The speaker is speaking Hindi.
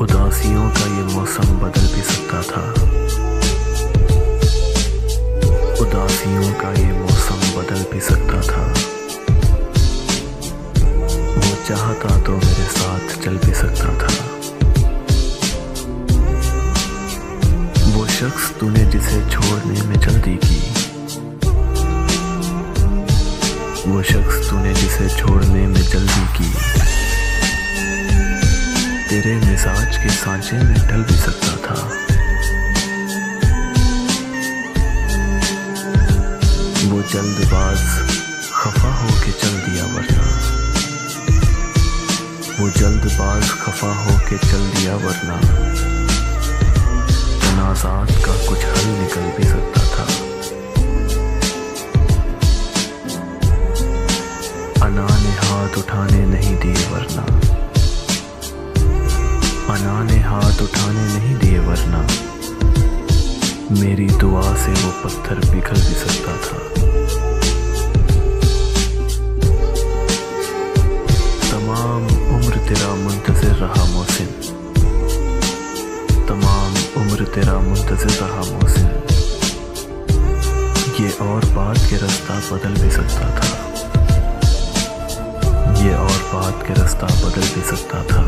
उदासियों का ये मौसम बदल भी सकता था। उदासियों का ये मौसम बदल भी सकता था। वो चाहता तो मेरे साथ चल भी सकता था। वो शख्स तूने जिसे छोड़ने में जल्दी की, वो शख्स तूने जिसे छोड़ने में जल्दी की, तेरे मिजाज के सांचे में ढल भी सकता था। वो जल्दबाज खफा होके चल दिया वरना, वो जल्दबाज खफा होके चल दिया वरना तनाज़ात का कुछ हल निकल भी सकता था। अना ने हाथ उठाने नहीं दिए वरना, अना ने हाथ उठाने नहीं दिए वरना मेरी दुआ से वो पत्थर पिघल भी सकता था। तमाम उम्र तेरा मुंतज़िर रहा मोहसिन, तमाम उम्र तेरा मुंतज़िर रहा मोहसिन, ये और बात के रास्ता बदल भी सकता था, ये और बात के रास्ता बदल भी सकता था।